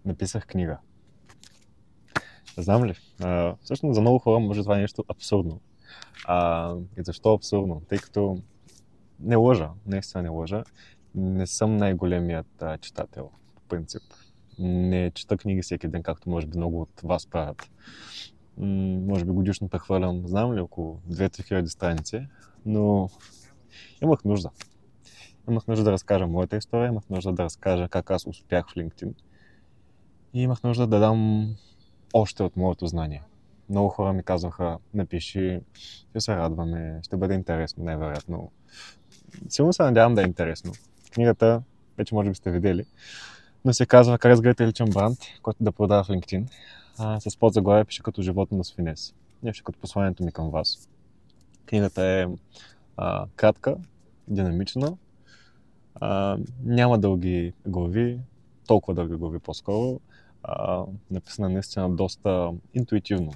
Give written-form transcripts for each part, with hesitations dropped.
написах книга. Знам ли? Всъщност за много хора може това е нещо абсурдно. И защо абсурдно? Тъй като не лъжа, наистина не лъжа. Не съм най-големият читател, по принцип. Не чета книги всеки ден, както може би много от вас правят. Може би годишно прехвърлям, знам ли, около 2-3 хиляди страници, но имах нужда. Имах нужда да разкажа моята история, имах нужда да разкажа как аз успях в LinkedIn и имах нужда да дам още от моето знание. Много хора ми казваха, напиши, ще се радваме, ще бъде интересно, най-вероятно. Силно се надявам да е интересно. Книгата, вече може би сте видели, но се казва как разградите личен бранд, който да продава в LinkedIn. С подзаглавие пише като животно на свинес. Нещо като посланието ми към вас. Книгата е кратка, динамична, няма дълги глави, толкова дълги глави по-скоро. Написана наистина доста интуитивно.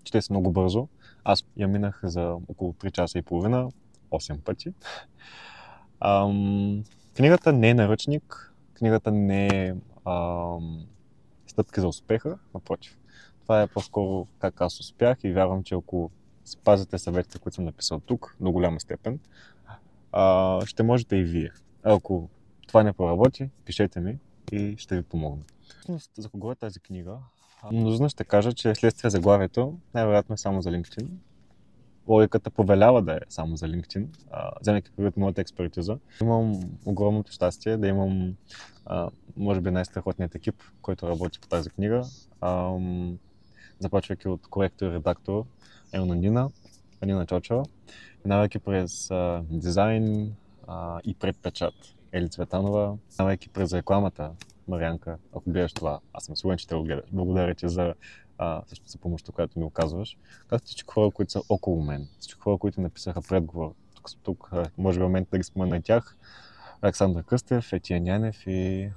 Чете се много бързо. Аз я минах за около 3 часа и половина, 8 пъти. Книгата не е наръчник, книгата не е стъпки за успеха, напротив. Това е по-скоро как аз успях и вярвам, че ако спазите съветите, които съм написал тук, до голяма степен, ще можете и вие. Ако това не проработи, пишете ми и ще ви помогна. За кого е тази книга? Мнозина ще кажа, че следствие заглавието най-вероятно е само за LinkedIn. Логиката повелява да е само за LinkedIn, вземайки предвид моята експертиза. Имам огромното щастие да имам, може би, най-страхотният екип, който работи по тази книга. Започвайки от коректор и редактор, именно Нина Чочева, минавайки през дизайн и предпечат Ели Цветанова, минавайки през рекламата Марианка, ако гледаш това, аз съм сигурен, че те го гледаш. Благодаря ти за помощта, която ми оказваш. Както всички хора, които са около мен, всички хора, които написаха предговор. Тук може би момент да ги спомена и тях. Александър Кръстев, Етиен Янев и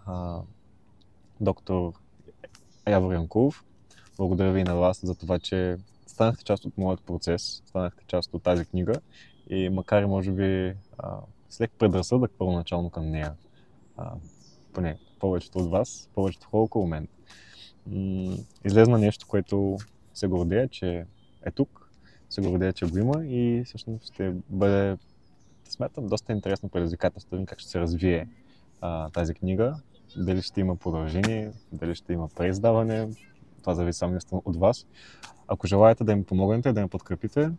доктор Явор Янкулов. Благодаря ви и на вас за това, че станахте част от моят процес, станахте част от тази книга и макар и може би с лек предразсъдък първоначално към нея, поне повечето от вас, повечето хора около мен, излезна нещо, което се гордея, че е тук, се гордея, че го има и всъщност ще бъде, смятам, доста интересно предизвикателство, как ще се развие тази книга, дали ще има продължение, дали ще има преиздаване, това зависи само от вас. Ако желаете да ми помогнете, да ме подкрепите,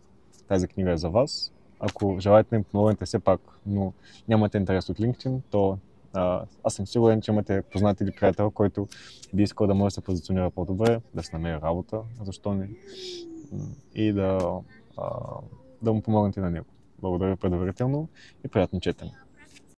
тази книга е за вас. Ако желаете да ми помогнете все пак, но нямате интерес от LinkedIn, то аз съм сигурен, че имате познат или приятел, който би искал да може да се позиционира по-добре, да се намери работа, защо не, и да му помогнете на него. Благодаря предварително и приятно четене.